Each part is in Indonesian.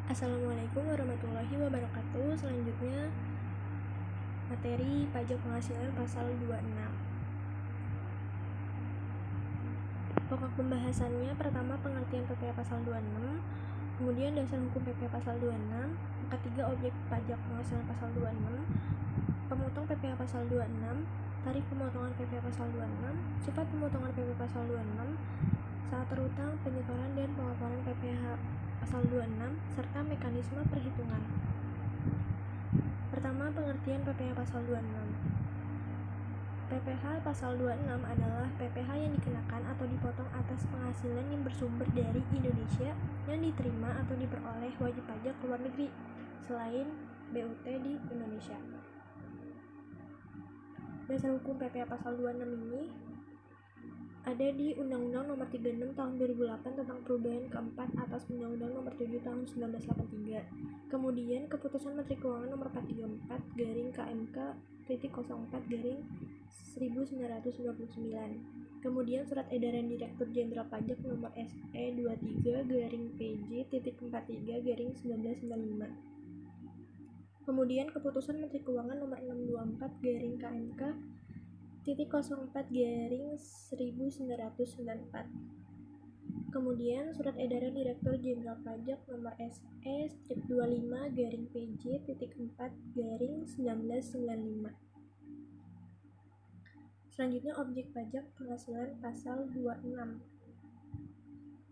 Assalamualaikum warahmatullahi wabarakatuh. Selanjutnya materi pajak penghasilan pasal 26. Pokok pembahasannya pertama pengertian PPh pasal 26, kemudian dasar hukum PPh pasal 26, ketiga objek pajak penghasilan pasal 26, pemotong PPh pasal 26, tarif pemotongan PPh pasal 26, sifat pemotongan PPh pasal 26, saat terutang, penyetoran dan pelaporan PPh pasal 26, serta mekanisme perhitungan. Pertama, pengertian PPh pasal 26. PPh pasal 26 adalah PPh yang dikenakan atau dipotong atas penghasilan yang bersumber dari Indonesia yang diterima atau diperoleh wajib pajak luar negeri selain BUT di Indonesia. Dasar hukum PPh pasal 26 ini ada di Undang-Undang Nomor 36 Tahun 2008 tentang perubahan keempat atas Undang-Undang Nomor 7 Tahun 1983. Kemudian Keputusan Menteri Keuangan Nomor 434/KMK/01999. Kemudian Surat Edaran Direktur Jenderal Pajak Nomor SE23/PJ.43/1995. Kemudian Keputusan Menteri Keuangan Nomor 624/KMK/04/1994. Kemudian Surat Edaran Direktur Jenderal Pajak Nomor SE-25/PJ.4/1995. Selanjutnya objek pajak penghasilan pasal 26.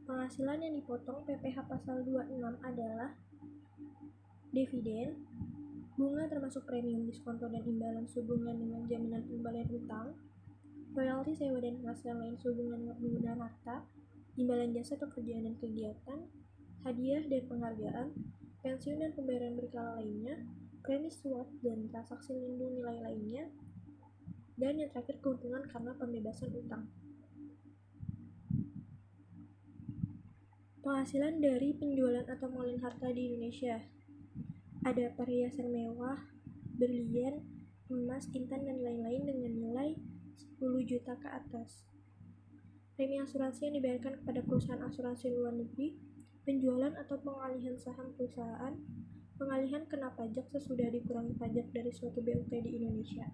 Penghasilan yang dipotong PPh pasal 26 adalah dividen, bunga termasuk premium, diskonto dan imbalan sehubungan dengan jaminan pengembalian utang, royalti sewa dan penghasilan lain sehubungan dengan penggunaan harta, imbalan jasa pekerjaan dan kegiatan, hadiah dan penghargaan, pensiun dan pembayaran berkala lainnya, premi swap dan transaksi lindung nilai lainnya, dan yang terakhir keuntungan karena pembebasan utang. Penghasilan dari penjualan atau pengalihan harta di Indonesia ada perhiasan mewah, berlian, emas, intan, dan lain-lain dengan nilai 10 juta ke atas. Premi asuransi yang dibayarkan kepada perusahaan asuransi luar negeri, penjualan atau pengalihan saham perusahaan, pengalihan kena pajak sesudah dikurangi pajak dari suatu BUT di Indonesia.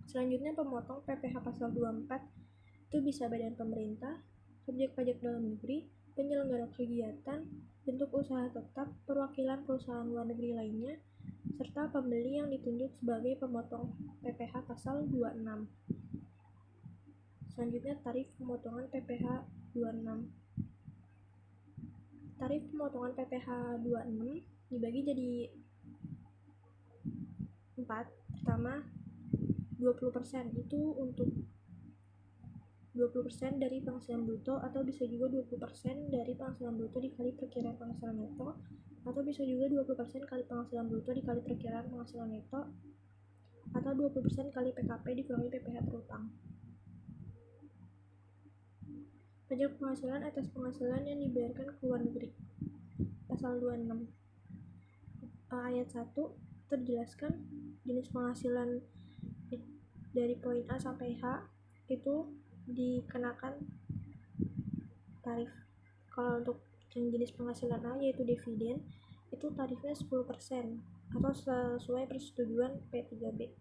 Selanjutnya pemotong PPh pasal 24 itu bisa badan pemerintah, subjek pajak dalam negeri, penyelenggara kegiatan, bentuk usaha tetap, perwakilan perusahaan luar negeri lainnya, serta pembeli yang ditunjuk sebagai pemotong PPh pasal 26. Selanjutnya tarif pemotongan PPh 26. Tarif pemotongan PPh 26 dibagi jadi 4. Pertama, 20% itu untuk 20% dari penghasilan bruto, atau bisa juga 20% dari penghasilan bruto dikali perkiraan penghasilan neto, atau bisa juga 20% kali penghasilan bruto dikali perkiraan penghasilan neto, atau 20% kali PKP dikurangi PPh terutang. Pajak penghasilan atas penghasilan yang dibayarkan ke luar negeri. Pasal 26 ayat 1 terjelaskan jenis penghasilan dari poin A sampai H itu dikenakan tarif. Kalau untuk yang jenis penghasilan A yaitu dividen, itu tarifnya 10% atau sesuai persetujuan P3B.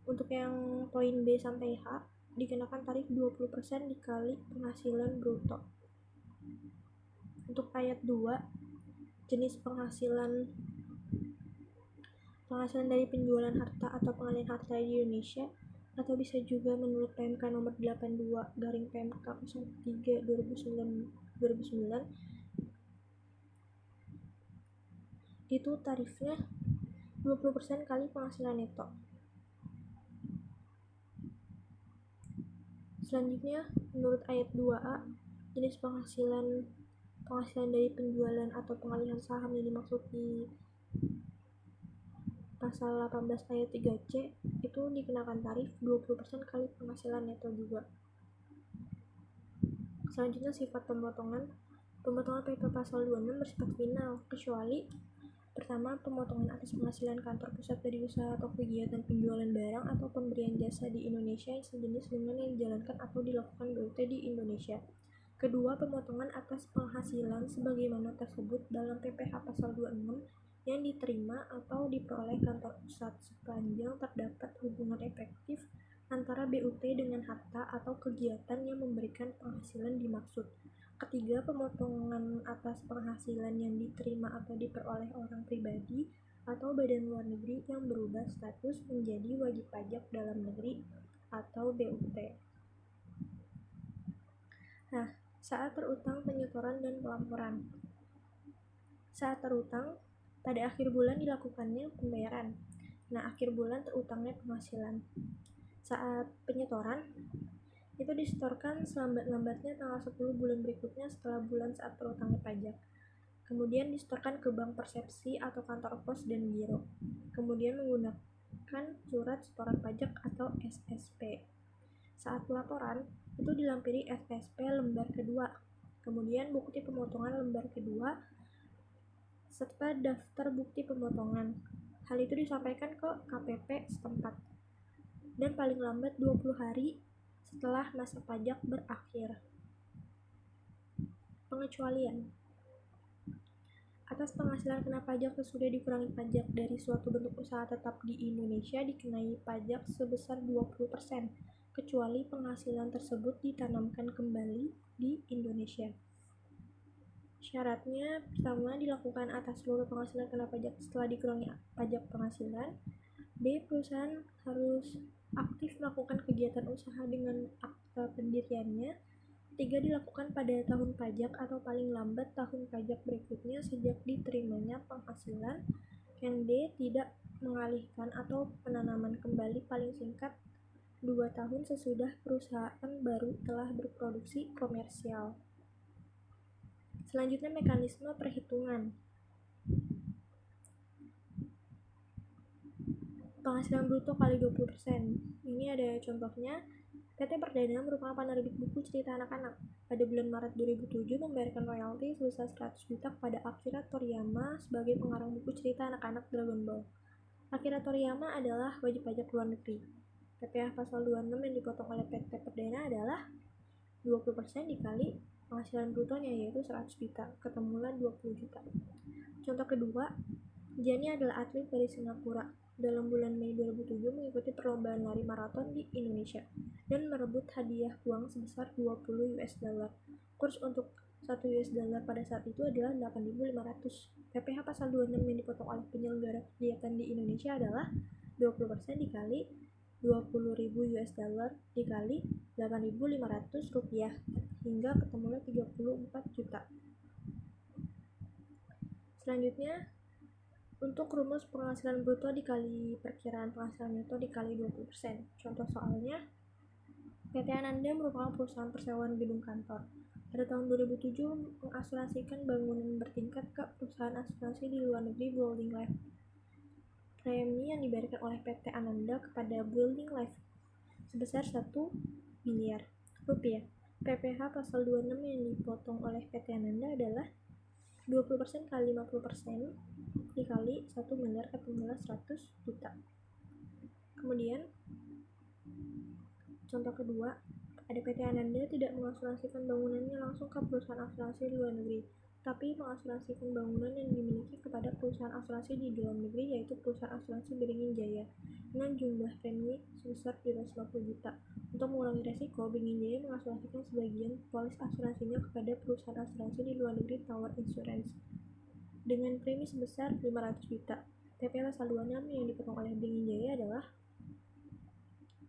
Untuk yang poin B sampai H dikenakan tarif 20% dikali penghasilan bruto. Untuk ayat 2, jenis penghasilan dari penjualan harta atau pengalihan harta di Indonesia, atau bisa juga menurut PMK nomor 82/PMK 03/2009 itu tarifnya 20% kali penghasilan neto. Selanjutnya menurut ayat 2A, jenis penghasilan dari penjualan atau pengalihan saham yang dimaksud di pasal 18 ayat 3C itu dikenakan tarif 20% kali penghasilan neto juga. Selanjutnya sifat pemotongan PPh pasal 26 bersifat final, kecuali pertama, pemotongan atas penghasilan kantor pusat dari usaha atau kegiatan penjualan barang atau pemberian jasa di Indonesia yang sejenis dengan yang dijalankan atau dilakukan BUT di Indonesia. Kedua, pemotongan atas penghasilan sebagaimana tersebut dalam PPh pasal 26 yang diterima atau diperoleh kantor pusat sepanjang terdapat hubungan efektif antara BUT dengan harta atau kegiatan yang memberikan penghasilan dimaksud. Ketiga, pemotongan atas penghasilan yang diterima atau diperoleh orang pribadi atau badan luar negeri yang berubah status menjadi wajib pajak dalam negeri atau BUT. Nah, saat terutang penyetoran dan pelaporan. Saat terutang, pada akhir bulan dilakukannya pembayaran. Nah, akhir bulan terutangnya penghasilan. Saat penyetoran, itu disetorkan selambat-lambatnya tanggal 10 bulan berikutnya setelah bulan saat terutangnya pajak. Kemudian disetorkan ke bank persepsi atau kantor pos dan giro. Kemudian menggunakan surat setoran pajak atau SSP. Saat pelaporan, itu dilampiri SSP lembar kedua, kemudian bukti pemotongan lembar kedua, serta daftar bukti pemotongan. Hal itu disampaikan ke KPP setempat dan paling lambat 20 hari setelah masa pajak berakhir. Pengecualian atas penghasilan kena pajak sesudah dikurangi pajak dari suatu bentuk usaha tetap di Indonesia dikenai pajak sebesar 20%, kecuali penghasilan tersebut ditanamkan kembali di Indonesia. Syaratnya, pertama, dilakukan atas seluruh penghasilan kena pajak setelah dikurangi pajak penghasilan. B. Perusahaan harus aktif melakukan kegiatan usaha dengan akta pendiriannya. 3. Dilakukan pada tahun pajak atau paling lambat tahun pajak berikutnya sejak diterimanya penghasilan. Yang D. Tidak mengalihkan atau penanaman kembali paling singkat 2 tahun sesudah perusahaan baru telah berproduksi komersial. Selanjutnya, mekanisme perhitungan. Penghasilan bruto kali 20%. Ini ada contohnya. PT Perdana merupakan penerbit buku cerita anak-anak. Pada bulan Maret 2007 membayarkan royalti sebesar 100 juta kepada Akira Toriyama sebagai pengarang buku cerita anak-anak Dragon Ball. Akira Toriyama adalah wajib pajak luar negeri. PPh pasal 26 yang dipotong oleh PT Perdana adalah 20% dikali penghasilan brutonya, yaitu 100 juta, ketemulah 20 juta. Contoh kedua, Gianni adalah atlet dari Singapura. Dalam bulan Mei 2007 mengikuti perlombaan lari maraton di Indonesia dan merebut hadiah uang sebesar 20 US dollar. Kurs untuk 1 US dollar pada saat itu adalah 8.500. PPh pasal 26 yang dipotong oleh penyelenggara kegiatan di Indonesia adalah 20% dikali 20.000 US dollar dikali 8.500 rupiah hingga ketemulah 34 juta. Selanjutnya, untuk rumus penghasilan bruto dikali perkiraan penghasilan neto dikali 20%. Contoh soalnya, PT Ananda merupakan perusahaan persewaan gedung kantor. Pada tahun 2007 mengasuransikan bangunan bertingkat ke perusahaan asuransi di luar negeri Building Life. Premi yang dibayarkan oleh PT Ananda kepada Building Life sebesar 1 miliar rupiah. PPh pasal 26 yang dipotong oleh PT Ananda adalah 20% kali 50% dikali 1 miliar ketemulah 100 juta. Kemudian contoh kedua, ada PT Ananda tidak mengasuransikan bangunannya langsung ke perusahaan asuransi di luar negeri, tapi mengasuransikan bangunan yang dimiliki kepada perusahaan asuransi di dalam negeri, yaitu perusahaan asuransi Beringin Jaya dengan jumlah premi sebesar 250 juta. Untuk mengurangi resiko, Beringin Jaya mengasuransikan sebagian polis asuransinya kepada perusahaan asuransi di luar negeri Tower Insurance dengan premi sebesar 500 juta. PP pasal 26 yang dipotong oleh Beringin Jaya adalah,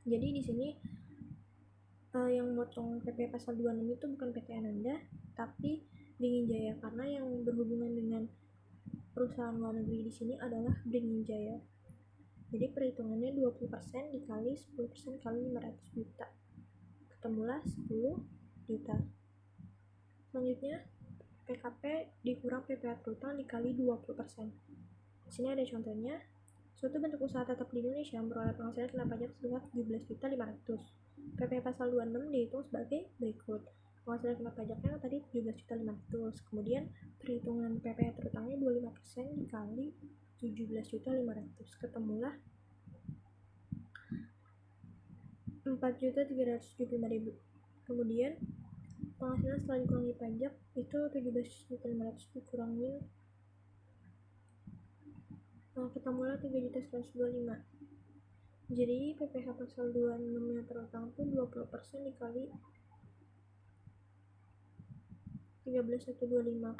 jadi di sini yang motong PP pasal 26 itu bukan PT Ananda tapi Beringin Jaya, karena yang berhubungan dengan perusahaan luar negeri di sini adalah Beringin Jaya. Jadi perhitungannya 20% dikali 10% kali 500 juta, ketemulah 10 juta. Selanjutnya, PKP dikurang PPh terutang dikali 20%. Di sini ada contohnya. Suatu bentuk usaha tetap di Indonesia memperoleh penghasilan kena pajak sebesar 17.500. PPh pasal 26 dihitung sebagai berikut. Penghasilan kena pajaknya tadi 17.500. Kemudian perhitungan PPh terutangnya 25% dikali 17.500, ketemulah 4.375.000. Kemudian penghasilan setelah dikurangi pajak itu 17.500 dikurangin kita mulai 3.125. Jadi PPh pasal 26 yang terutang tuh 20% dikali 13.125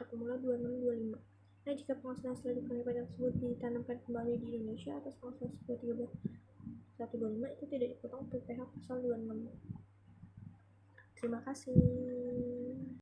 ketemulah 2625. Nah, jika penghasilan setelah dikurangi pajak tersebut ditanamkan kembali di Indonesia atas penghasilan sebesar 13.125 itu tidak dipotong PPh pasal 26. Terima kasih.